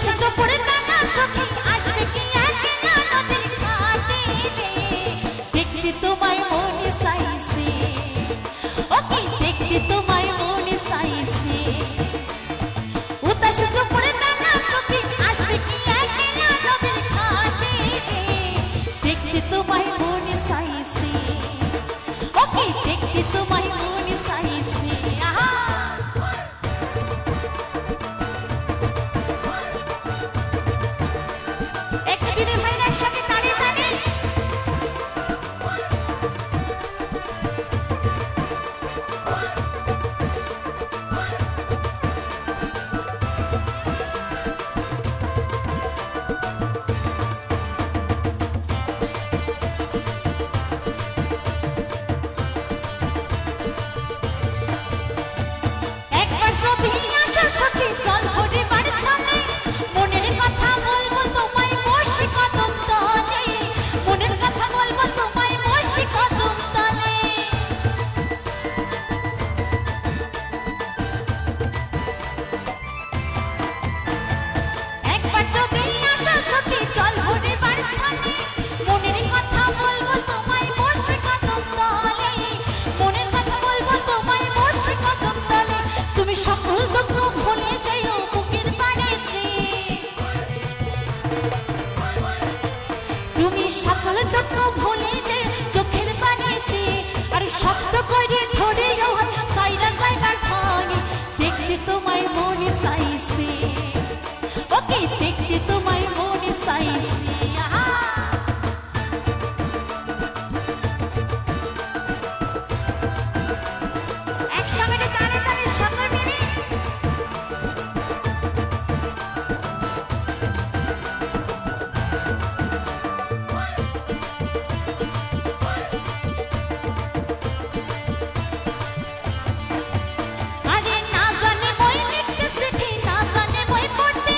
উদাসে তো পড়ে টানা সখী আসবে কি একলা নদীর ঘাটে রে দেখতে তোমায় মনে চাইছে ওকে দেখতে তোমায় মনে চাইছে উদাসে তো পড়ে টানা সখী আসবে কি একলা নদীর ঘাটে রে দেখতে তোমায় মনে চাইছে ওকে দেখতে তোমায় মনে চাইছে আহা একটু দিদি ভাইরা একসাথে তালি তালি একবার যদি আসো সখী চল ভরে বাড়ি চলে মনের কথা বলবো তোমায় বসে কদম তলে মনের কথা বলবো তোমায় বসে কদম তলে একবার যদি আসো সখী চল ভরে বাড়ি চলে মনের কথা বলবো তোমায় বসে কদম তলে মনের কথা বলবো তোমায় বসে কদম তলে তুমি সকল দুঃখ ভুলে যাও বুকের পানেতে তুমি সকল দুঃখ ভুলে যাও চোখের পানেতে আরে শক্ত করে ধরে সাইরা যাইবার ভাঙে দেখতে তোমায় মনে চাইছে ওকে দেখতে তোমায় মনে চাইছে আহা একসঙ্গে তালে তালে সকল মিলে আরে না জানে বই লিখতে চিঠি না জানে বই পড়তে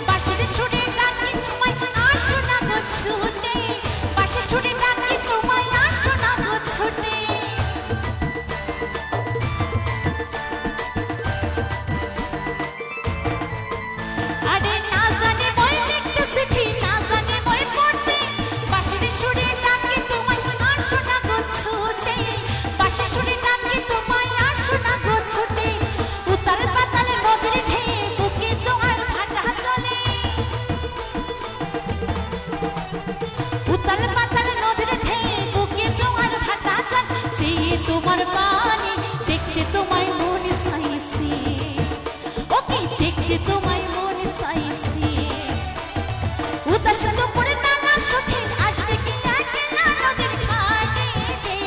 বাঁশির সুরে ডাকি তোমায় আসো না গো ছুটে বাঁশির সুরে ডাকি তোমায় আসো না গো ছুটে আরে না জানে বই লিখতে চিঠি না জানে বই পড়তে বাঁশির সুরে ডাকি তোমায় আসো না গো ছুটে বাঁশির সুরে ডাকি তোমায় আসো না গো ছুটে উতাল পাতাল নদীর ঢেউ বুকে জোয়ার ভাটা চলে উতাল পাতাল নদীর ঢেউ বুকে জোয়ার ভাটা চলে চেয়ে তোমার পানি দেখতে তোমায় মনে চাইছে ওকে দেখতে তোমায় মনে চাইছে উদাসে তো পড়ে টানা সখী আসবে কি একলা নদীর ঘাটে রে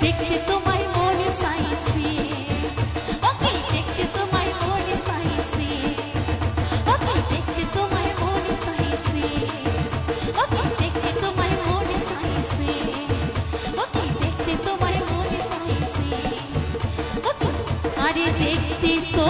দেখতে তোমায় মনে চাইছে ওকে দেখতে তোমায় মনে চাইছে ওকে দেখতে তোমায় মনে চাইছে ওকে দেখতে তোমায় মনে চাইছে ওকে দেখতে তোমায় মনে চাইছে ওকে আরে দেখতে তো